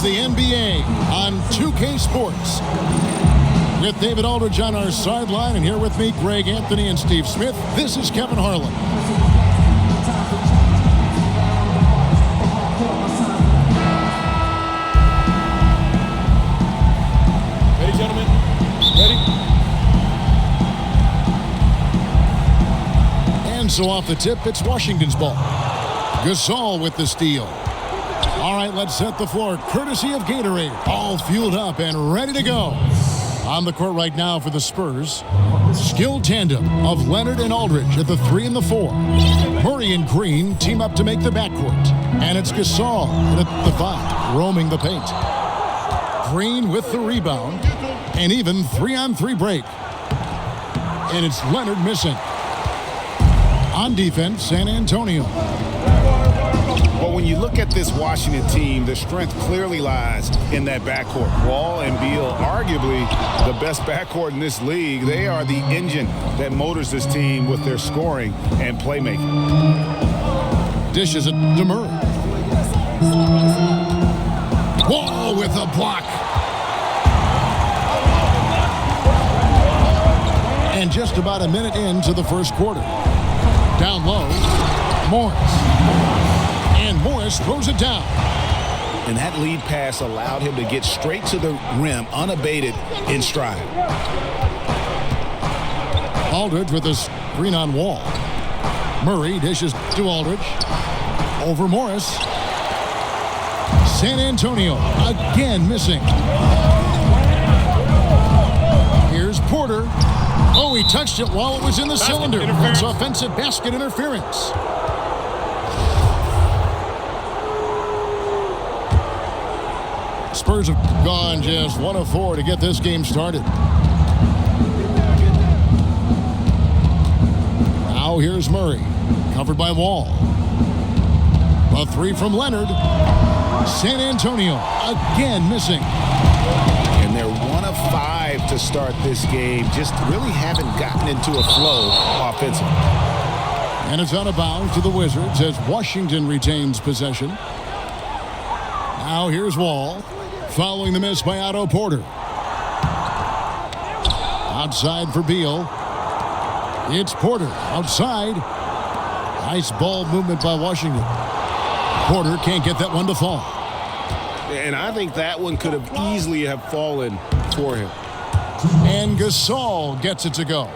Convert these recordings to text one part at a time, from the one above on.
the NBA on 2K Sports. With David Aldridge on our sideline, and here with me, Greg Anthony and Steve Smith, this is Kevin Harlan. Ready, gentlemen? Ready? And so off the tip, it's Washington's ball. Gasol with the steal. All right, let's set the floor. Courtesy of Gatorade. All fueled up and ready to go. On the court right now for the Spurs, skilled tandem of Leonard and Aldridge at the 3 and the 4. Murray and Green team up to make the backcourt. And it's Gasol at the 5, roaming the paint. Green with the rebound, and even 3-on-3 break. And it's Leonard missing. On defense, San Antonio. Well, when you look at this Washington team, the strength clearly lies in that backcourt. Wall and Beal, arguably the best backcourt in this league. They are the engine that motors this team with their scoring and playmaking. Dishes it to Murray. Wall with a block. And just about a minute into the first quarter. Down low, Morris. And Morris throws it down. And that lead pass allowed him to get straight to the rim, unabated in stride. Aldridge with a screen on Wall. Murray dishes to Aldridge. Over Morris. San Antonio again missing. Here's Porter. Oh, he touched it while it was in the cylinder. It's offensive basket interference. Spurs have gone just 1 of 4 to get this game started. Now here's Murray, covered by Wall. A 3 from Leonard. San Antonio again missing. And they're 1 of 5 to start this game. Just really haven't gotten into a flow offensively. And it's out of bounds to the Wizards as Washington retains possession. Now here's Wall. Following the miss by Otto Porter. Outside for Beal. It's Porter outside. Nice ball movement by Washington. Porter can't get that one to fall. And I think that one could have easily have fallen for him. And Gasol gets it to go.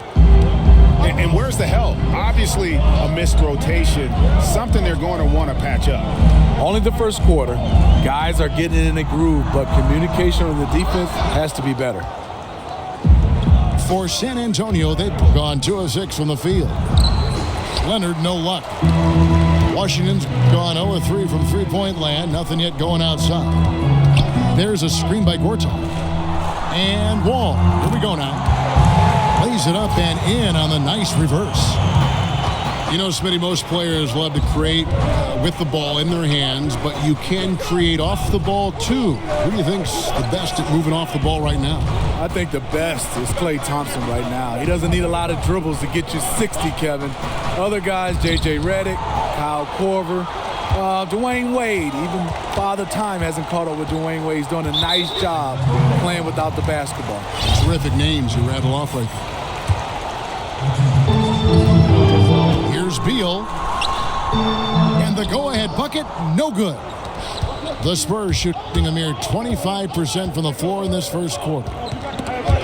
And where's the help? Obviously a missed rotation. Something they're going to want to patch up. Only the first quarter. Guys are getting in a groove, but communication on the defense has to be better. For San Antonio, they've gone 2 of 6 from the field. Leonard, no luck. Washington's gone 0 of 3 from three-point land. Nothing yet going outside. There's a screen by Gortat. And Wall. Here we go now. Lays it up and in on the nice reverse. You know, Smitty, most players love to create with the ball in their hands, but you can create off the ball too. Who do you think's the best at moving off the ball right now? I think the best is Klay Thompson right now. He doesn't need a lot of dribbles to get you 60, Kevin. Other guys, J.J. Redick, Kyle Korver, Dwayne Wade, even Father Time hasn't caught up with Dwayne Wade. He's doing a nice job playing without the basketball. Terrific names you rattle off right there. Here's Beal. And the go-ahead bucket, no good. The Spurs shooting a mere 25% from the floor in this first quarter.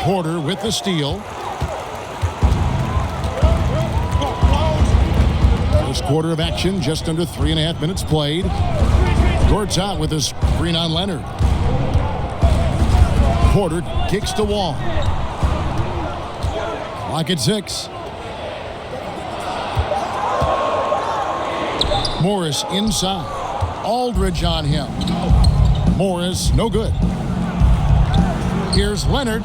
Porter with the steal. First quarter of action, just under 3.5 minutes played. Gortat with a screen on Leonard. Porter kicks to Wall. Clock at 6. Morris inside. Aldridge on him. Morris, no good. Here's Leonard.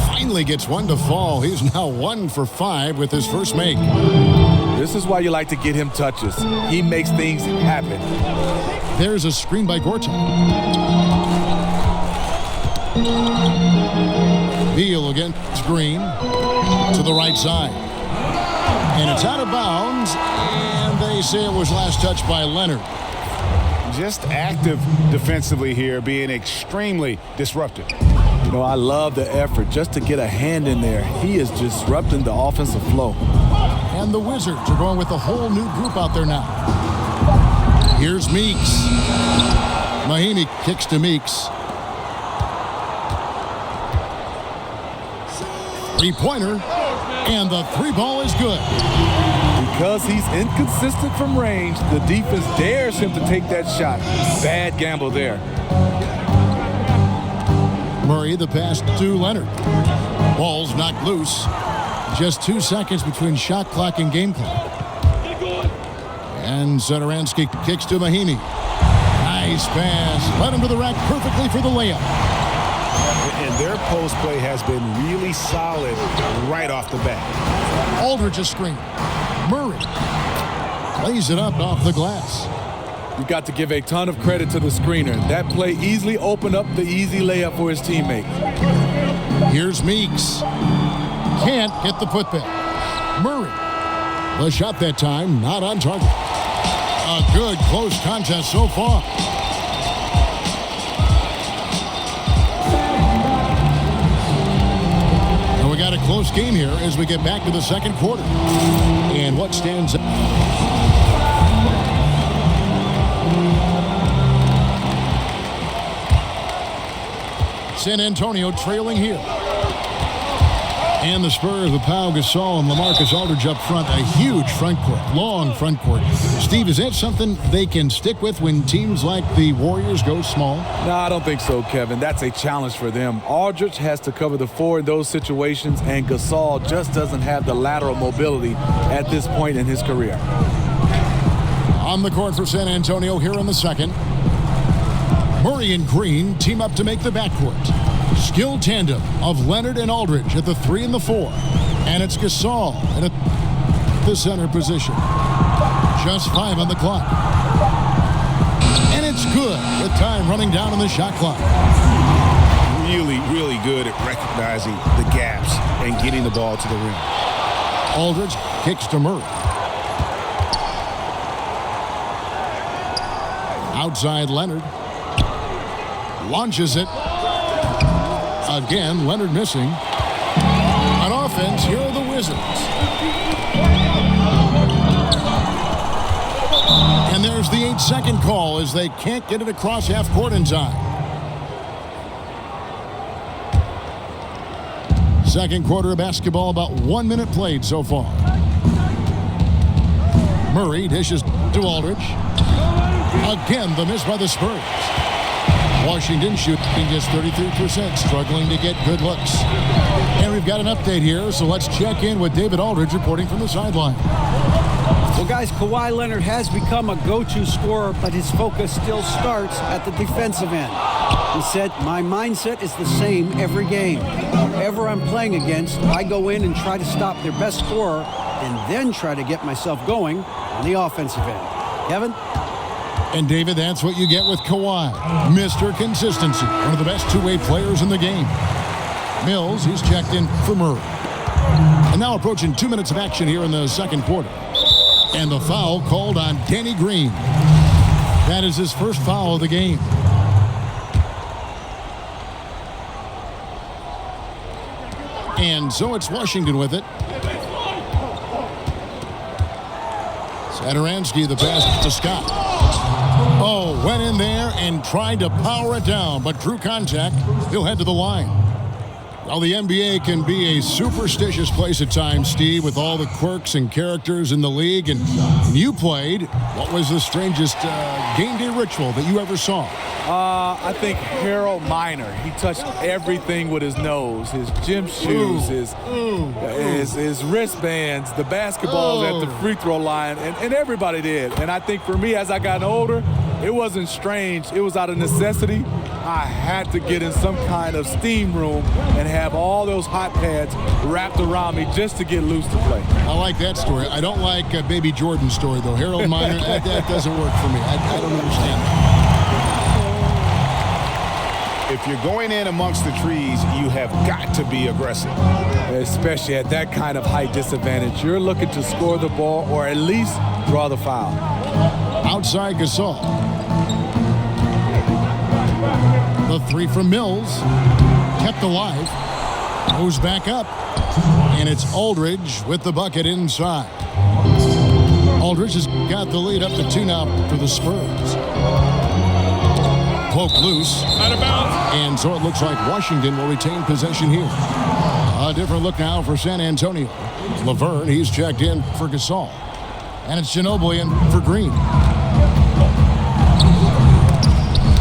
Finally gets one to fall. He's now 1 for 5 with his first make. This is why you like to get him touches. He makes things happen. There's a screen by Gortat. Beal against Green to the right side. And it's out of bounds, and they say it was last touched by Leonard. just active defensively here, being extremely disruptive. You know, I love the effort just to get a hand in there. He is disrupting the offensive flow. And the Wizards are going with a whole new group out there now. Here's Meeks. Mahinmi kicks to Meeks. Three-pointer, and the three ball is good. Because he's inconsistent from range, the defense dares him to take that shot. Bad gamble there. Murray, the pass to Leonard. Ball's knocked loose. Just 2 seconds between shot clock and game clock. And Satoransky kicks to Mahinmi. Nice pass. Led him to the rack perfectly for the layup. And their post play has been really solid right off the bat. Aldridge a screen. Murray lays it up off the glass. You've got to give a ton of credit to the screener. That play easily opened up the easy layup for his teammate. Here's Meeks. Can't get the putback. Murray. The shot that time, not on target. A good close contest so far. And we got a close game here as we get back to the second quarter. And what stands out? San Antonio trailing here. And the Spurs with Pau Gasol and LaMarcus Aldridge up front. A huge front court, long front court. Steve, is that something they can stick with when teams like the Warriors go small? No, I don't think so, Kevin. That's a challenge for them. Aldridge has to cover the four in those situations, and Gasol just doesn't have the lateral mobility at this point in his career. On the court for San Antonio here in the second. Murray and Green team up to make the backcourt. Skilled tandem of Leonard and Aldridge at the 3 and the 4. And it's Gasol at the center position. Just 5 on the clock. And it's good with time running down on the shot clock. Really, really good at recognizing the gaps and getting the ball to the rim. Aldridge kicks to Murray. Outside Leonard. Launches it. Again, Leonard missing. On offense, here are the Wizards. And there's the 8-second call as they can't get it across half court in time. Second quarter of basketball, about 1 minute played so far. Murray dishes to Aldridge. Again, the miss by the Spurs. Washington shooting just 33%, struggling to get good looks. And we've got an update here, so let's check in with David Aldridge reporting from the sideline. Well, guys, Kawhi Leonard has become a go-to scorer, but his focus still starts at the defensive end. He said, my mindset is the same every game. Whoever I'm playing against, I go in and try to stop their best scorer and then try to get myself going on the offensive end. Kevin? And, David, that's what you get with Kawhi. Mr. Consistency, one of the best two-way players in the game. Mills, he's checked in for Murray. And now approaching 2 minutes of action here in the second quarter. And the foul called on Danny Green. That is his first foul of the game. And so it's Washington with it. Satoransky, the pass to Scott. Oh, went in there and tried to power it down, but drew contact. He'll head to the line. Well, the NBA can be a superstitious place at times, Steve, with all the quirks and characters in the league. And you played. What was the strangest game day ritual that you ever saw? I think Harold Miner. He touched everything with his nose, his gym shoes, his wristbands, the basketballs at the free throw line, and everybody did. And I think for me, as I got older, it wasn't strange. It was out of necessity. I had to get in some kind of steam room and have all those hot pads wrapped around me just to get loose to play. I like that story. I don't like Baby Jordan's story, though. Harold Miner, that doesn't work for me. I don't understand that. If you're going in amongst the trees, you have got to be aggressive. Especially at that kind of height disadvantage. You're looking to score the ball or at least draw the foul. Outside Gasol. The three from Mills. Kept alive. Moves back up. And it's Aldridge with the bucket inside. Aldridge has got the lead up to 2 now for the Spurs. Poke loose. Out of bounds. And so it looks like Washington will retain possession here. A different look now for San Antonio. Laverne, he's checked in for Gasol. And it's Ginobili in for Green.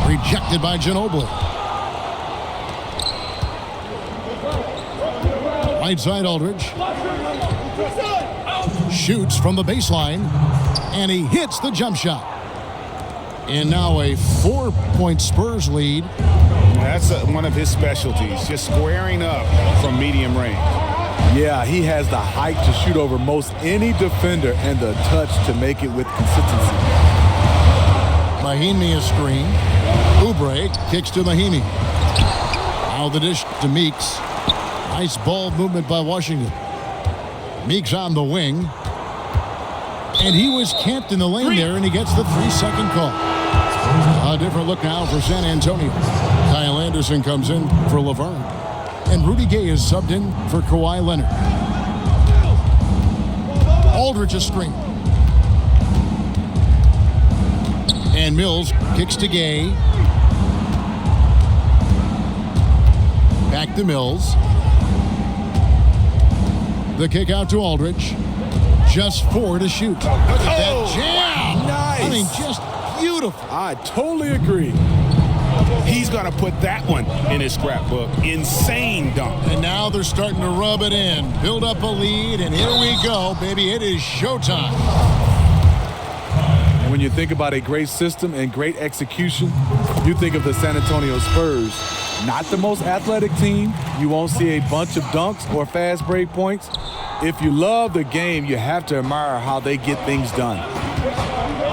Rejected by Ginobili. Right side Aldridge. Shoots from the baseline. And he hits the jump shot. And now a 4-point Spurs lead. That's one of his specialties, just squaring up from medium range. Yeah, he has the height to shoot over most any defender and the touch to make it with consistency. Mahinmi a screen. Oubre kicks to Mahinmi. Now the dish to Meeks. Nice ball movement by Washington. Meeks on the wing. And he was camped in the lane there, and he gets the 3-second call. A different look now for San Antonio. Kyle Anderson comes in for Laverne. And Rudy Gay is subbed in for Kawhi Leonard. Aldridge a screen. And Mills kicks to Gay. Back to Mills. The kick out to Aldridge. Just 4 to shoot. Look at that jam. Nice. I mean, just beautiful. I totally agree. He's going to put that one in his scrapbook. Insane dunk. And now they're starting to rub it in. Build up a lead, and here we go, baby. It is showtime. And when you think about a great system and great execution, you think of the San Antonio Spurs. Not the most athletic team. You won't see a bunch of dunks or fast break points. If you love the game, you have to admire how they get things done.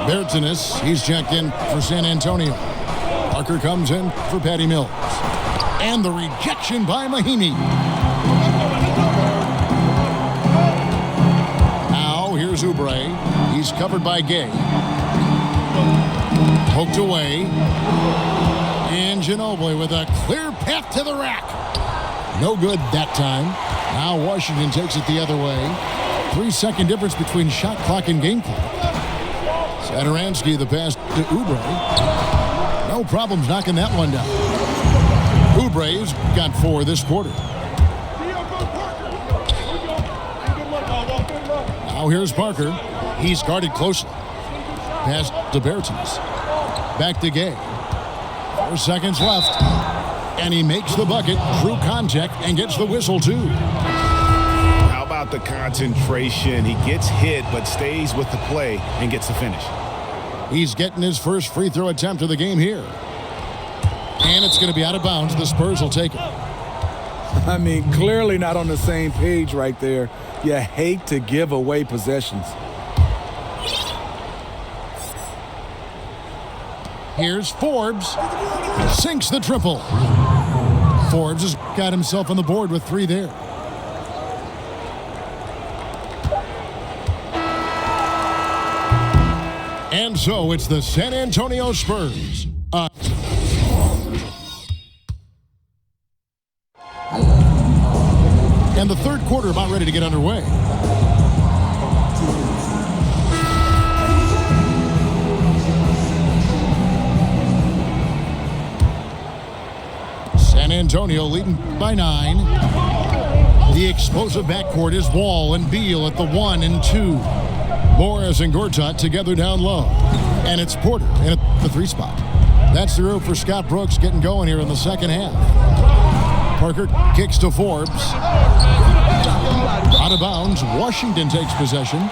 Bertanis, he's checked in for San Antonio. Parker comes in for Patty Mills. And the rejection by Mahinmi. Now here's Oubre. He's covered by Gay. Poked away. And Ginobili with a clear path to the rack. No good that time. Now Washington takes it the other way. 3-second difference between shot clock and game clock. Satoransky the pass to Oubre. No problems knocking that one down. Oubre's got 4 this quarter. Now here's Parker. He's guarded closely. Pass to Bertans. Back to Gay. 4 seconds left. And he makes the bucket through contact and gets the whistle too. How about the concentration? He gets hit but stays with the play and gets the finish. He's getting his first free throw attempt of the game here. And it's going to be out of bounds. The Spurs will take it. I mean, clearly not on the same page right there. You hate to give away possessions. Here's Forbes. Sinks the triple. Forbes has got himself on the board with 3 there. And so it's the San Antonio Spurs. And the third quarter about ready to get underway. San Antonio leading by 9. The explosive backcourt is Wall and Beal at the 1 and 2. Morris and Gortat together down low. And it's Porter in at the 3 spot. That's the room for Scott Brooks getting going here in the second half. Parker kicks to Forbes. Out of bounds. Washington takes possession.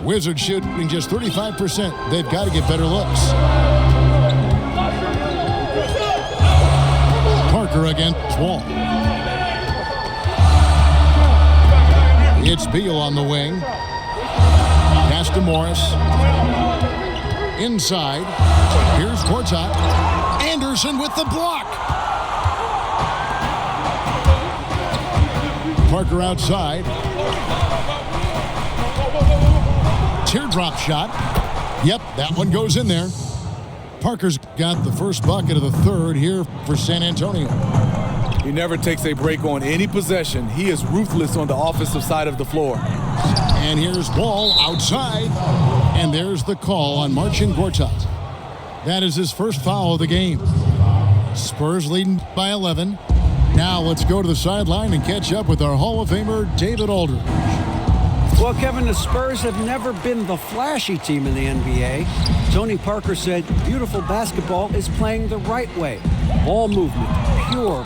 Wizards shooting just 35%. They've got to get better looks. Parker against Wall. It's Beal on the wing. Pass to Morris. Inside. Here's Gortat. Anderson with the block. Parker outside. Teardrop shot. Yep, that one goes in there. Parker's got the first bucket of the third here for San Antonio. He never takes a break on any possession. He is ruthless on the offensive side of the floor. And here's Wall outside. And there's the call on Marcin Gortat. That is his first foul of the game. Spurs leading by 11. Now let's go to the sideline and catch up with our Hall of Famer, David Aldridge. Well, Kevin, the Spurs have never been the flashy team in the NBA. Tony Parker said beautiful basketball is playing the right way. Ball movement, pure.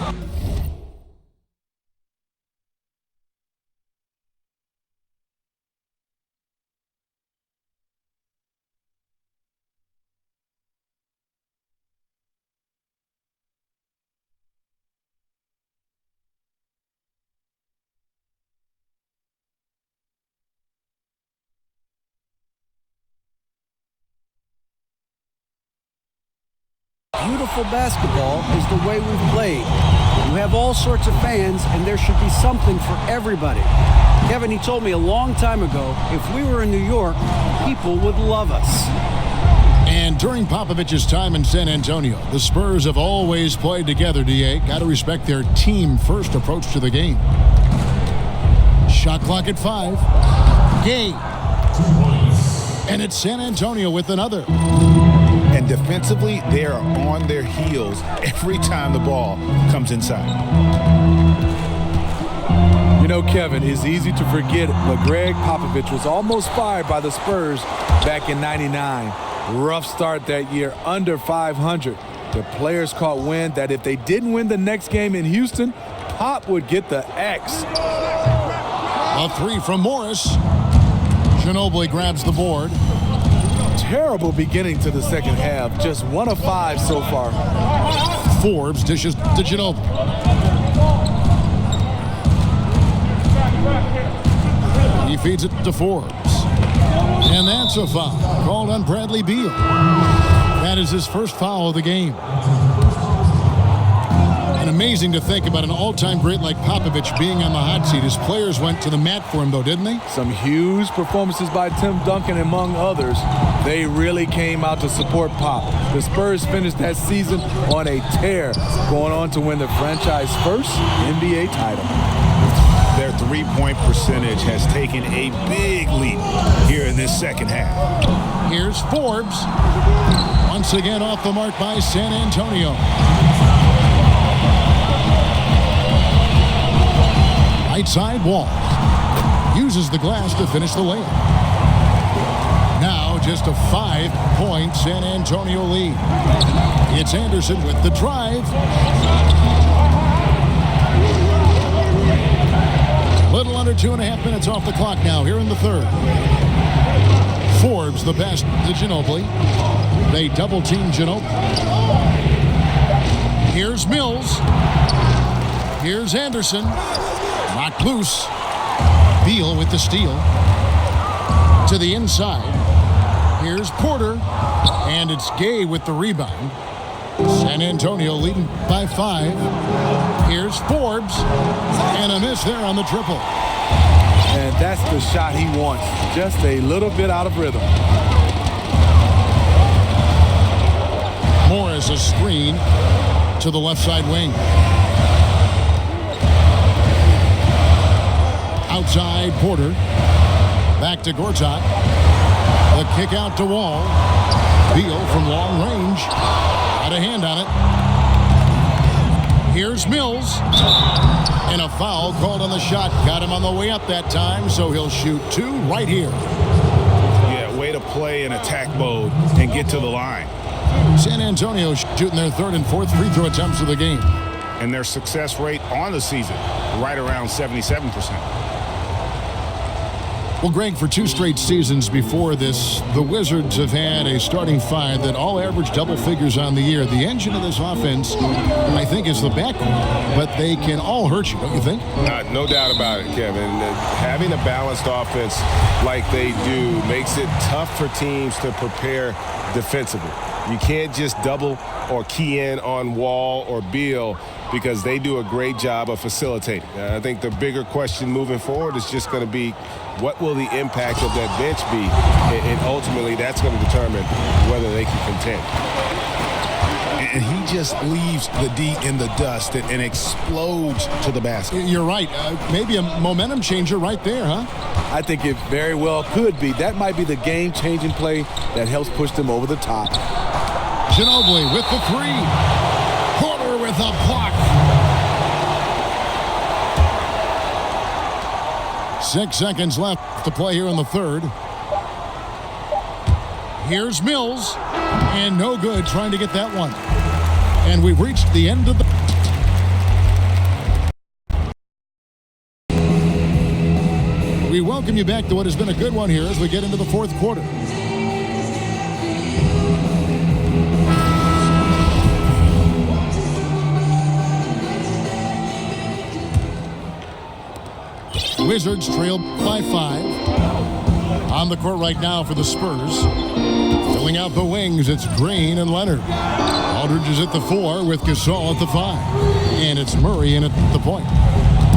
Beautiful basketball is the way we've played. You have all sorts of fans, and there should be something for everybody. Kevin, he told me a long time ago, if we were in New York, people would love us. And during Popovich's time in San Antonio, the Spurs have always played together, DA. Got to respect their team-first approach to the game. Shot clock at 5. Gay. And it's San Antonio with another. And defensively, they are on their heels every time the ball comes inside. You know, Kevin, it's easy to forget, but Greg Popovich was almost fired by the Spurs back in '99. Rough start that year, under 500. The players caught wind that if they didn't win the next game in Houston, Pop would get the X. A three from Morris. Ginobili grabs the board. Terrible beginning to the second half. Just 1 of 5 so far. Forbes dishes to Ginobili. He feeds it to Forbes. And that's a foul called on Bradley Beal. That is his first foul of the game. And amazing to think about an all-time great like Popovich being on the hot seat. His players went to the mat for him, though, didn't they? Some huge performances by Tim Duncan, among others. They really came out to support Pop. The Spurs finished that season on a tear, going on to win the franchise first NBA title. Their three-point percentage has taken a big leap here in this second half. Here's Forbes. Once again off the mark by San Antonio. Right side Wall. Uses the glass to finish the layup. Now just a 5-point San Antonio lead. It's Anderson with the drive. Little under 2.5 minutes off the clock now here in the third. Forbes the pass to Ginobili. They double team Ginobili. Here's Mills. Here's Anderson. Knocked loose. Beal with the steal. To the inside. Here's Porter. And it's Gay with the rebound. San Antonio leading by 5. Here's Forbes. And a miss there on the triple. And that's the shot he wants. Just a little bit out of rhythm. Morris a screen to the left side wing. Outside Porter. Back to Gortat. The kick out to Wall. Beal from long range. Got a hand on it. Here's Mills. And a foul called on the shot. Got him on the way up that time, so he'll shoot 2 right here. Yeah, way to play in attack mode and get to the line. San Antonio shooting their 3rd and 4th free throw attempts of the game. And their success rate on the season, right around 77%. Well, Greg, for 2 straight seasons before this, the Wizards have had a starting 5 that all average double figures on the year. The engine of this offense, I think, is the backcourt, but they can all hurt you, don't you think? No doubt about it, Kevin. Having a balanced offense like they do makes it tough for teams to prepare defensively. You can't just double or key in on Wall or Beal because they do a great job of facilitating. I think the bigger question moving forward is just going to be what will the impact of that bench be? And ultimately, that's going to determine whether they can contend. And he just leaves the D in the dust and explodes to the basket. You're right. Maybe a momentum changer right there, huh? I think it very well could be. That might be the game-changing play that helps push them over the top. Ginobili with the three. Porter with a block. 6 seconds left to play here in the third. Here's Mills. And no good trying to get that one. And we've reached the end of the... We welcome you back to what has been a good one here as we get into the fourth quarter. Wizards trail by 5. On the court right now for the Spurs. Filling out the wings, it's Green and Leonard. Aldridge is at the 4 with Gasol at the 5. And it's Murray in at the point.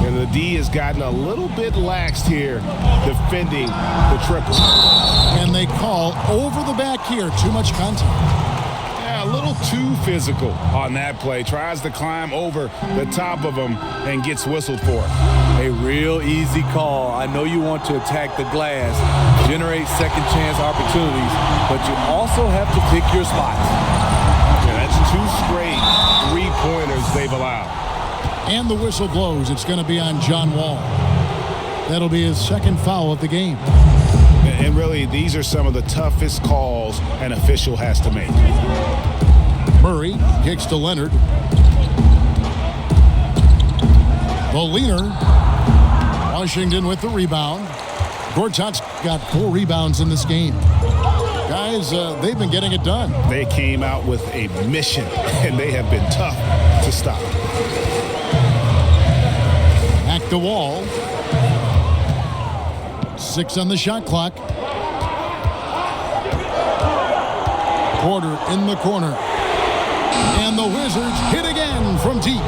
And the D has gotten a little bit laxed here defending the triple. And they call over the back here. Too much contact. Yeah, a little too physical on that play. Tries to climb over the top of him and gets whistled for it. A real easy call. I know you want to attack the glass, generate second chance opportunities, but you also have to pick your spots. Yeah, that's 2 straight 3-pointers they've allowed. And the whistle blows. It's going to be on John Wall. That'll be his second foul of the game. And really, these are some of the toughest calls an official has to make. Murray kicks to Leonard. The leaner. Washington with the rebound. Gortat's got 4 rebounds in this game. Guys, they've been getting it done. They came out with a mission, and they have been tough to stop. Back to Wall. 6 on the shot clock. Porter in the corner. And the Wizards hit again from deep.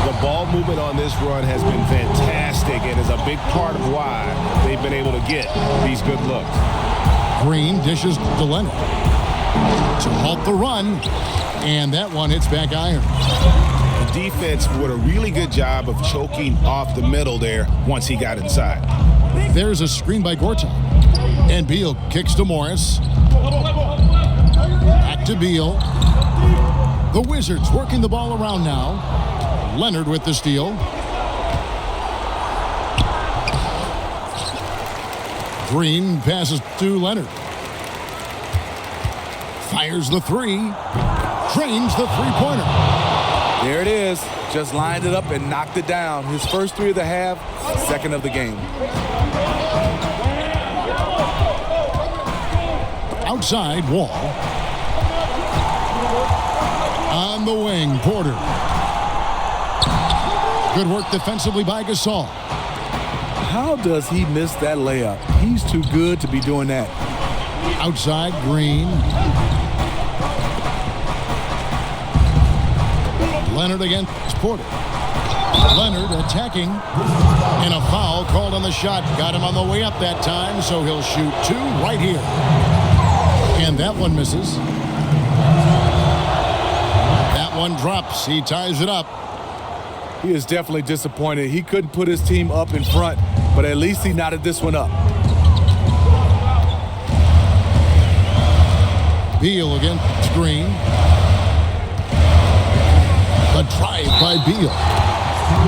The ball movement on this run has been fantastic and is a big part of why they've been able to get these good looks. Green dishes to Leonard to halt the run. And that one hits back iron. The defense did a really good job of choking off the middle there once he got inside. There's a screen by Gortat. And Beal kicks to Morris. Back to Beal. The Wizards working the ball around now. Leonard with the steal. Green passes to Leonard. Fires the 3. Drains the 3-pointer. There it is. Just lined it up and knocked it down. His first 3 of the half, second of the game. Outside, Wall. On the wing, Porter. Good work defensively by Gasol. How does he miss that layup? He's too good to be doing that. Outside, Green. Leonard against Porter. Leonard attacking. And a foul called on the shot. Got him on the way up that time, so he'll shoot 2 right here. And that one misses. That one drops. He ties it up. He is definitely disappointed. He couldn't put his team up in front, but at least he knotted this one up. Beal against Green. The drive by Beal.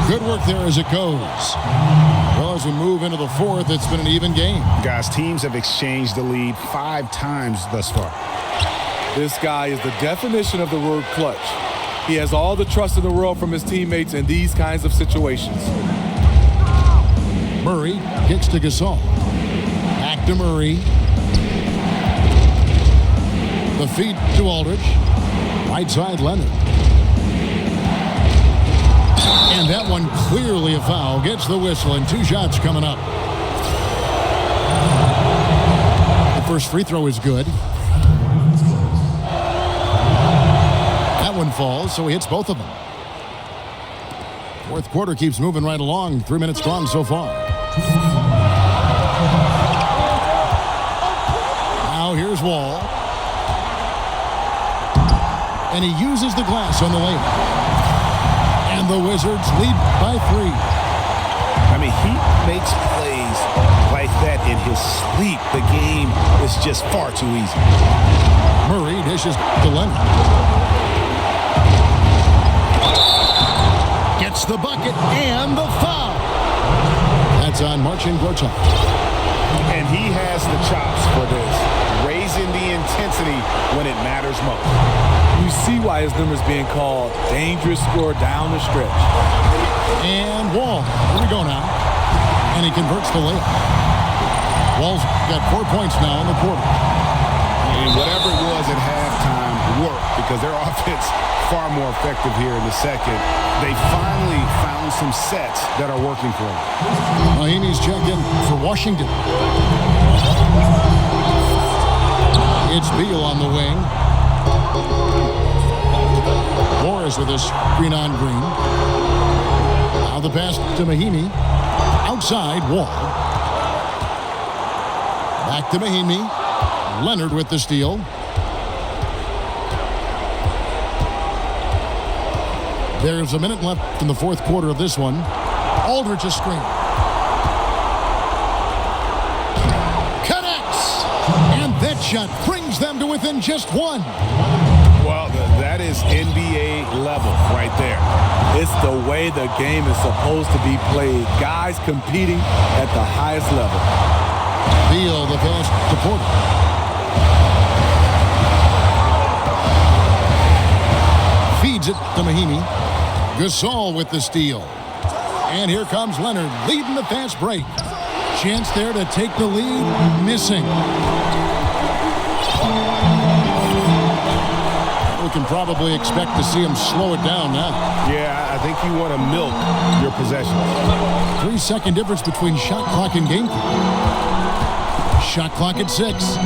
Good work there as it goes. Well, as we move into the fourth, it's been an even game. Guys, teams have exchanged the lead 5 times thus far. This guy is the definition of the word clutch. He has all the trust in the world from his teammates in these kinds of situations. Murray kicks to Gasol. Back to Murray. The feed to Aldridge. Right side, Leonard. And that one clearly a foul. Gets the whistle, and 2 shots coming up. The first free throw is good. That one falls, so he hits both of them. Fourth quarter keeps moving right along. 3 minutes gone so far. Now here's Wall. And he uses the glass on the layup. And the Wizards lead by 3. I mean, he makes plays like that in his sleep. The game is just far too easy. Murray dishes to Leonard. Gets the bucket and the foul. That's on Marcin Gortat. And he has the chops for this, raising the intensity when it matters most. You see why his number's being called dangerous score down the stretch. And Wall. Here we go now. And he converts the layup. Wall's got 4 points now in the quarter. And whatever it was at halftime worked because their offense far more effective here in the second. They finally found some sets that are working for them. Miami's checked in for Washington. It's Beal on the wing. Morris with his screen on Green. Now the pass to Mahimi. Outside, Wall. Back to Mahimi. Leonard with the steal. There's a minute left in the fourth quarter of this one. Aldridge a screen. Connects! And that shot brings them to within just 1. Well, that is NBA level right there. It's the way the game is supposed to be played. Guys competing at the highest level. Beal the pass to Porter. Feeds it to Mahimi. Gasol with the steal. And here comes Leonard leading the fast break. Chance there to take the lead. Missing. We can probably expect to see him slow it down now. Yeah, I think you want to milk your possession. 3-second difference between shot clock and game clock. Shot clock at 6.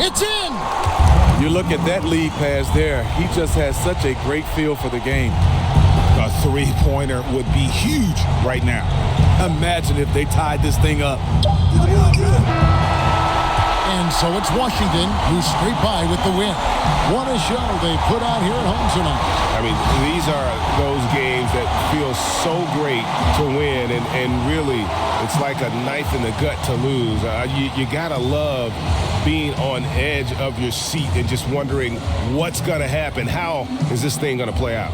It's in! You look at that lead pass there. He just has such a great feel for the game. A three-pointer would be huge right now. Imagine if they tied this thing up. And so it's Washington who scrape by with the win. What a show they put on here at home tonight. I mean, these are those games that feel so great to win, and really, it's like a knife in the gut to lose. You gotta love being on edge of your seat and just wondering what's gonna happen. How is this thing gonna play out?